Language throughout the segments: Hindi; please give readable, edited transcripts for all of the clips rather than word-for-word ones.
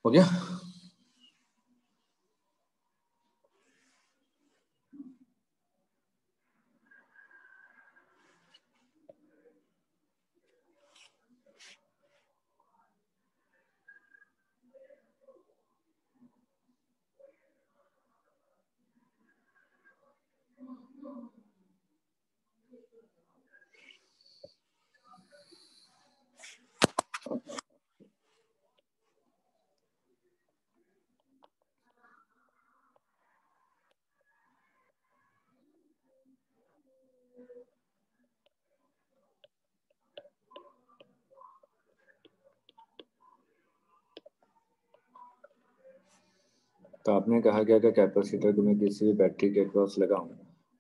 हो गया? तो आपने कहा कि अगर कैपेसिटर को मैं किसी भी बैटरी के अक्रॉस लगाऊं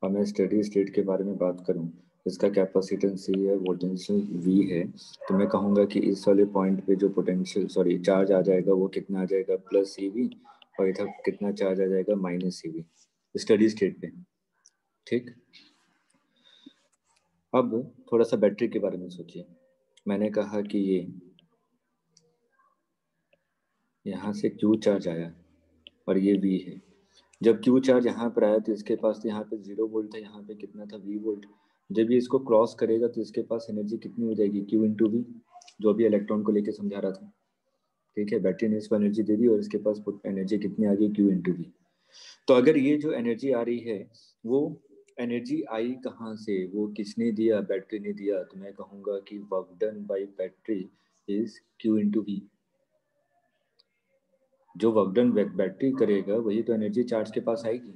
और मैं स्टेडी स्टेट के बारे में बात करूं, इसका कैपेसिटेंस C है, पोटेंशियल V है, तो मैं कहूँगा कि इस वाले पॉइंट पे जो पोटेंशियल चार्ज आ जाएगा वो कितना आ जाएगा, प्लस CV, और इधर कितना चार्ज आ जाएगा, माइनस CV, स्टेडी स्टेट पे। ठीक, अब थोड़ा सा बैटरी के बारे में सोचिए। मैंने कहा कि ये यहाँ से Q चार्ज आया और ये V है। जब Q चार्ज यहाँ पर आया तो इसके पास यहाँ पे 0 वोल्ट है, यहाँ पे कितना था, V वोल्ट। जब ये इसको क्रॉस करेगा तो इसके पास एनर्जी कितनी हो जाएगी, Q इंटू V, जो अभी इलेक्ट्रॉन को लेके समझा रहा था। ठीक है, बैटरी ने इसको एनर्जी दे दी और इसके पास एनर्जी कितनी आ गई, Q इंटू V। तो अगर ये जो एनर्जी आ रही है वो एनर्जी आई कहाँ से, वो किसने दिया, बैटरी ने दिया, तो मैं कहूँगा कि work done by battery is Q into V। जो वर्क डन बैटरी करेगा वही तो एनर्जी चार्ज के पास आएगी।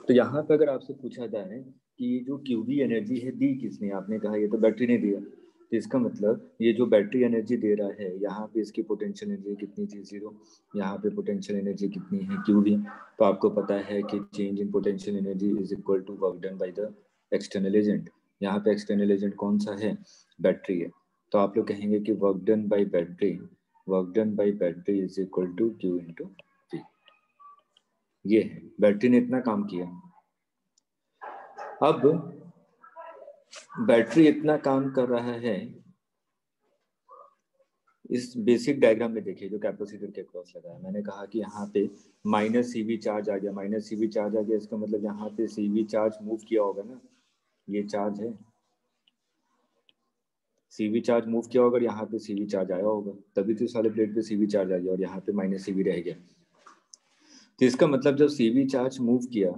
तो यहाँ पे अगर आपसे पूछा जाए कि ये जो क्यूबी एनर्जी है दी किसने, आपने कहा ये तो बैटरी ने दिया, तो इसका मतलब ये जो बैटरी एनर्जी दे रहा है, यहाँ पे इसकी पोटेंशियल एनर्जी कितनी थी, 0, यहाँ पे पोटेंशियल एनर्जी कितनी है, क्यूबी। तो आपको पता है कि change in potential energy is equal to work done by the external agent. यहाँ पे एक्सटर्नल एजेंट कौन सा है, बैटरी है। तो आप लोग कहेंगे कि work done by battery is equal to Q into V. ये है, बैटरी ने इतना काम किया। अब बैटरी इतना काम कर रहा है, इस बेसिक डायग्राम में देखिए जो कैपेसिटर के क्रॉस लगा है, मैंने कहा कि यहाँ पे माइनस सीवी चार्ज आ गया, माइनस सीवी चार्ज आ गया, इसका मतलब यहाँ पे सीवी चार्ज मूव किया होगा ना, ये चार्ज है, सीवी चार्ज मूव किया होगा, यहाँ पे सीवी चार्ज आया होगा, तभी तो इस वाले प्लेट पे सीवी चार्ज आ गया और यहाँ पे माइनस सीवी रह गया। तो इसका मतलब जब सीवी चार्ज मूव किया,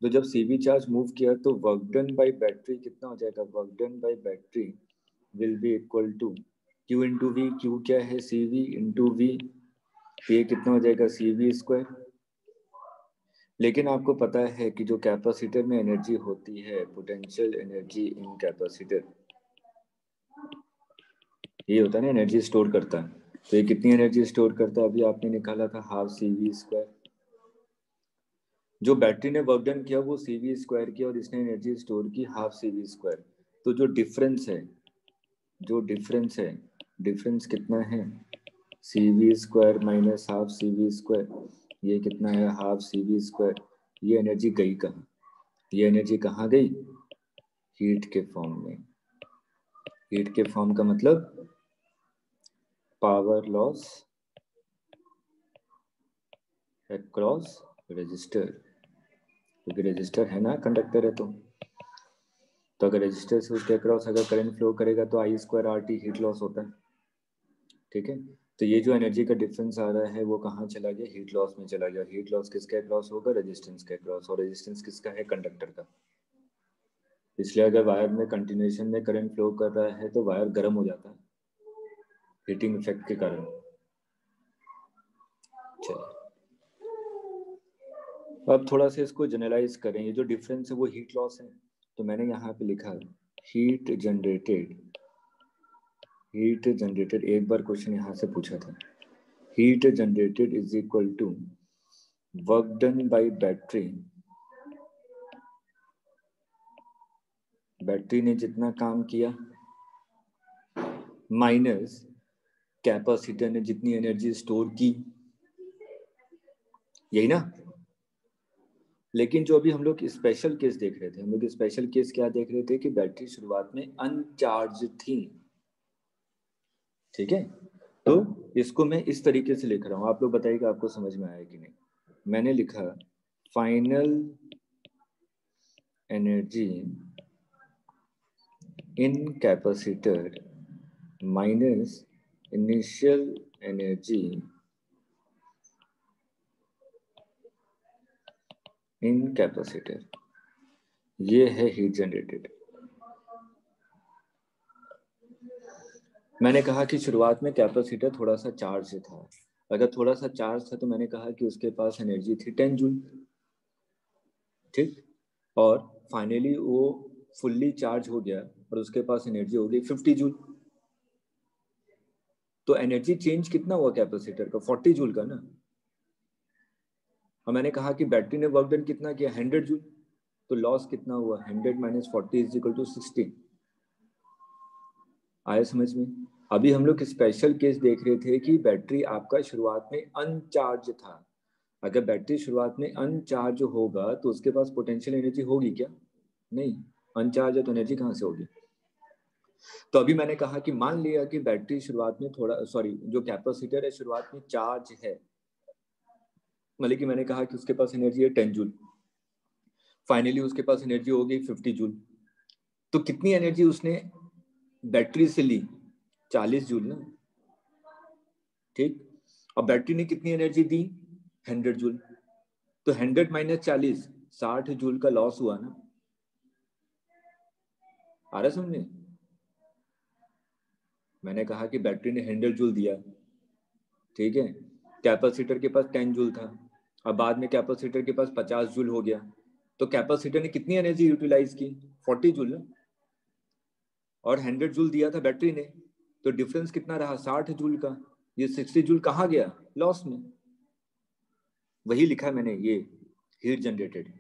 तो जब सीवी चार्ज मूव किया तो वर्क डन बाय बैटरी कितना हो जाएगा, work done by battery will be equal to Q into V, Q क्या है, सी वी इंटू वी, ये कितना हो जाएगा सी वी स्क्वायर। लेकिन आपको पता है कि जो कैपेसिटर में एनर्जी होती है, पोटेंशियल एनर्जी इन कैपेसिटर, ये होता है ना एनर्जी स्टोर करता है, तो ये कितनी एनर्जी स्टोर करता है, अभी आपने निकाला था हाफ सी वी स्क्वायर। जो बैटरी ने वर्क डन किया वो सी वी स्क्वायर किया और इसने एनर्जी स्टोर की हाफ सी वी स्क्वायर। तो जो डिफरेंस है, जो डिफरेंस है, डिफरेंस कितना है, C V square minus half C V square, ये कितना है हाफ सी वी स्क्वायर। ये एनर्जी गई कहाँ, ये एनर्जी कहाँ गई, हीट के फॉर्म में। हीट के फॉर्म का मतलब पावर लॉस अक्रॉस रेजिस्टर, क्योंकि रेजिस्टर है ना, कंडक्टर है, तो अगर रेजिस्टर से उसके अक्रॉस अगर करंट फ्लो करेगा तो I square R T heat loss होता है। ठीक है, तो ये जो एनर्जी का डिफरेंस आ रहा है वो कहाँ चला गया, हीट लॉस में चला गया। हीट लॉस किसके अक्रॉस होगा, रेजिस्टेंस के अक्रॉस, और रेजिस्टेंस किसका है, कंडक्टर का। इसलिए अगर वायर में कंटिन्यूएशन में करंट फ्लो कर रहा है तो वायर गर्म हो जाता है हीटिंग इफेक्ट के कारण। चलिए अब थोड़ा सा इसको जनरलाइज करें, ये जो डिफरेंस है वो हीट लॉस है, तो मैंने यहाँ पे लिखा हीट जनरेटेड, हीट जनरेटेड, एक बार क्वेश्चन यहाँ से पूछा था, heat generated is equal to work done by battery, battery ने जितना काम किया माइनस कैपेसिटर ने जितनी एनर्जी स्टोर की, यही ना। लेकिन जो अभी हम लोग स्पेशल केस देख रहे थे, हम लोग स्पेशल केस क्या देख रहे थे कि बैटरी शुरुआत में अनचार्ज थी। ठीक है, तो इसको मैं इस तरीके से लिख रहा हूं, आप लोग बताइएगा आपको समझ में आया कि नहीं। मैंने लिखा final energy in capacitor minus initial energy in capacitor, ये है हीट जनरेटेड। मैंने कहा कि शुरुआत में कैपेसिटर थोड़ा सा चार्ज था, अगर थोड़ा सा चार्ज था तो मैंने कहा कि उसके पास एनर्जी थी 10 जूल। ठीक, और फाइनली वो फुल्ली चार्ज हो गया और उसके पास एनर्जी हो गई 50 जूल। तो एनर्जी चेंज कितना हुआ कैपेसिटर का, 40 जूल का ना। और मैंने कहा कि बैटरी ने वर्क डन कितना किया, 100 जूल, तो लॉस कितना हुआ, 100 माइनस 40 इज इक्वल टू 16। आया समझ में। अभी हम लोग स्पेशल केस देख रहे थे कि बैटरी आपका शुरुआत में अनचार्ज था, अगर बैटरी शुरुआत में अनचार्ज होगा तो उसके पास पोटेंशियल एनर्जी होगी क्या, नहीं, अनचार्ज है तो एनर्जी कहाँ से होगी। तो अभी मैंने कहा कि मान लिया कि बैटरी शुरुआत में थोड़ा, सॉरी जो कैपेसिटर है शुरुआत में चार्ज है, मतलब कि मैंने कहा कि उसके पास एनर्जी है 10 जूल, फाइनली उसके पास एनर्जी हो गई 50 जूल। तो कितनी एनर्जी उसने बैटरी से ली, 40 जूल ना। ठीक, और बैटरी ने कितनी एनर्जी दी, 100 जूल, तो 100 माइनस 40, 60 जूल का लॉस हुआ ना। आ रहा समझ में। मैंने कहा कि बैटरी ने 100 जूल दिया, ठीक है, कैपेसिटर के पास 10 जूल था, अब बाद में कैपेसिटर के पास 50 जूल हो गया, तो कैपेसिटर ने कितनी एनर्जी यूटिलाइज की, 40 जूल ना, और 100 जूल दिया था बैटरी ने, तो डिफरेंस कितना रहा, 60 जूल का। ये 60 जूल कहाँ गया, लॉस में। वही लिखा मैंने, ये हीट जनरेटेड।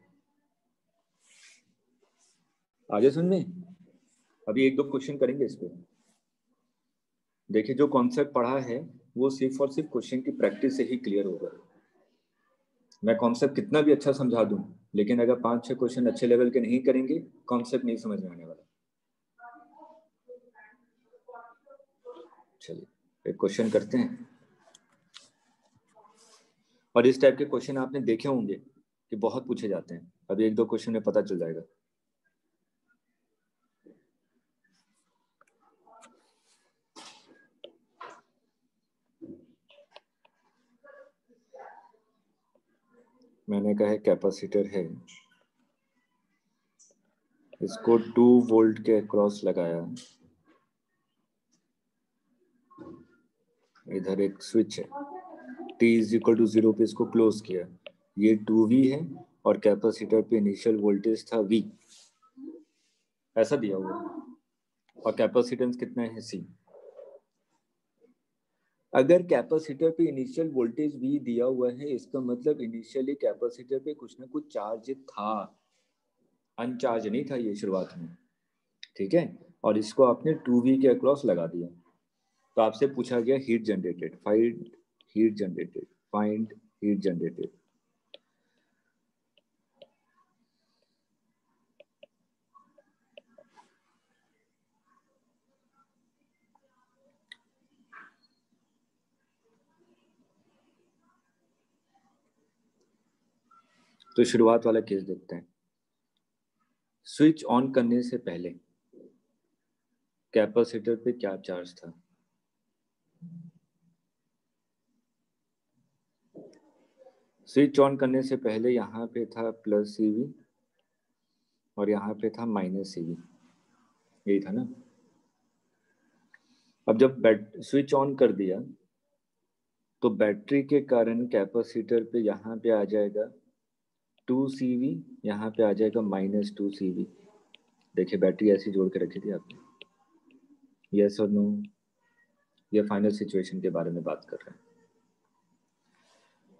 आगे सुन में, अभी एक दो क्वेश्चन करेंगे इस पे। देखिए जो कॉन्सेप्ट पढ़ा है वो सिर्फ और सिर्फ क्वेश्चन की प्रैक्टिस से ही क्लियर होगा। मैं कॉन्सेप्ट कितना भी अच्छा समझा दूं, लेकिन अगर 5-6 क्वेश्चन अच्छे लेवल के नहीं करेंगे, कॉन्सेप्ट नहीं समझ में आने वाला। चलिए एक क्वेश्चन करते हैं, और इस टाइप के क्वेश्चन आपने देखे होंगे कि बहुत पूछे जाते हैं। अभी एक दो क्वेश्चन में पता चल जाएगा। मैंने कहा है कैपेसिटर है, इसको 2 वोल्ट के अक्रॉस लगाया, इधर एक स्विच है, t इज इक्वल टू 0 पे इसको क्लोज किया, ये 2v है और कैपेसिटर पे इनिशियल वोल्टेज था v, ऐसा दिया हुआ है, और कैपेसिटेंस कितना है c। अगर कैपेसिटर पे इनिशियल वोल्टेज v दिया हुआ है, इसका मतलब इनिशियली कैपेसिटर पे कुछ ना कुछ चार्ज था, अनचार्ज नहीं था ये शुरुआत में, ठीक है। और इसको आपने 2v के अक्रॉस लगा दिया, तो आपसे पूछा गया heat generated, find heat generated, find heat generated. तो शुरुआत वाला केस देखते हैं। स्विच ऑन करने से पहले कैपेसिटर पे क्या चार्ज था? स्विच ऑन करने से पहले यहाँ पे था प्लस CV और यहाँ पे था माइनस CV, यही था ना। अब जब स्विच ऑन कर दिया तो बैटरी के कारण कैपेसिटर पे यहाँ पे आ जाएगा 2CV, यहाँ पे आ जाएगा माइनस 2CV। देखिए बैटरी ऐसी जोड़ के रखी थी आपने, यस और नो, ये फाइनल सिचुएशन के बारे में बात कर रहे हैं।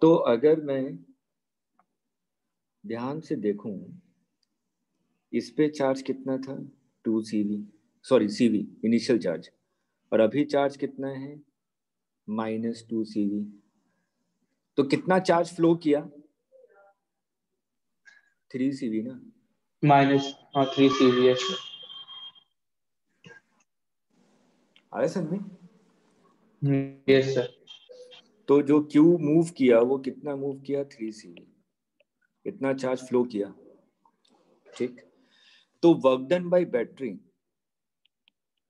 तो अगर मैं ध्यान से देखूं, इस पे चार्ज कितना था? 2CV, sorry CV initial charge, और अभी चार्ज कितना है? Minus 2CV। तो कितना चार्ज फ्लो किया? 3CV ना, माइनस, हाँ 3CV है। आया समझ में? Yes sir. तो जो Q मूव किया वो कितना मूव किया? 3CV, इतना चार्ज फ्लो किया, ठीक। तो work done by battery,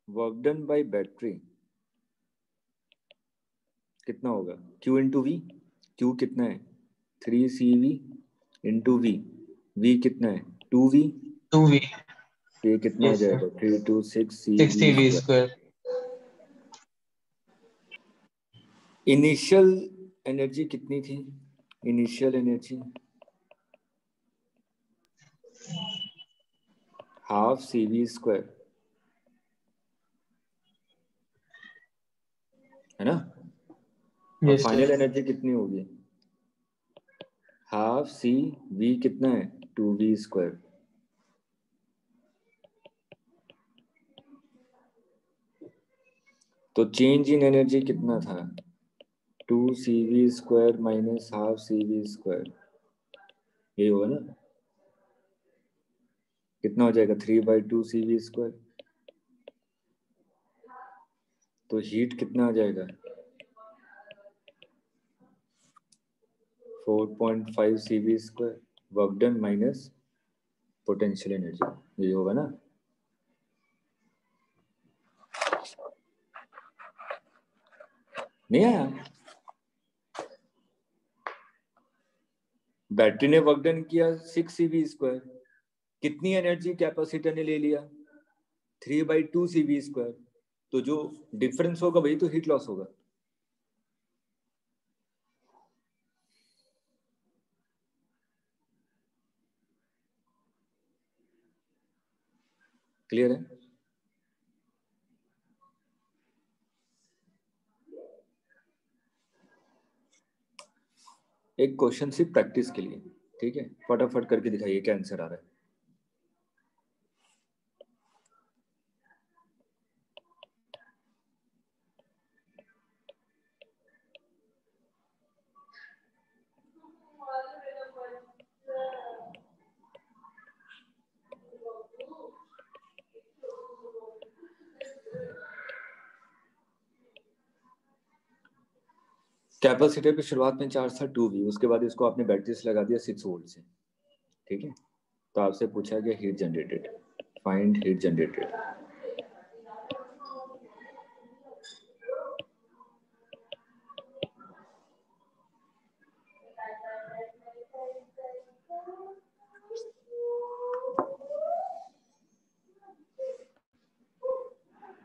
work done by battery कितना होगा? Q into we. Q कितना है? 3CV इंटू वी, वी कितना है? 2V, 2V। तो ये कितना आ यस सर, जाएगा? 3 2 6 CV 6CV square. Square. Initial energy कितनी थी? Initial energy half CV square, है ना। और यस फाइनल सर। एनर्जी कितनी होगी? हाफ CV कितना है? 2V square. तो चेंज इन एनर्जी कितना था? 2CV square minus half CV square, यही होगा ना। कितना हो जाएगा? 3/2CV square. तो हीट कितना आ जाएगा? 4.5CV square, work done minus potential energy, यही होगा ना। नहीं आया? बैटरी ने वर्क डन किया 6CV स्क्वायर, कितनी एनर्जी कैपेसिटर ने ले लिया? 3/2CV square. तो जो डिफरेंस होगा वही तो हीट लॉस होगा। क्लियर है? एक क्वेश्चन सिर्फ प्रैक्टिस के लिए, ठीक है, फटाफट करके दिखाइए क्या आंसर आ रहा है। कैपेसिटर पे शुरुआत में चार्ज था 2V, उसके बाद इसको आपने बैटरी से लगा दिया 6 वोल्ट से, ठीक है। तो आपसे पूछा गया heat generated, find heat generated.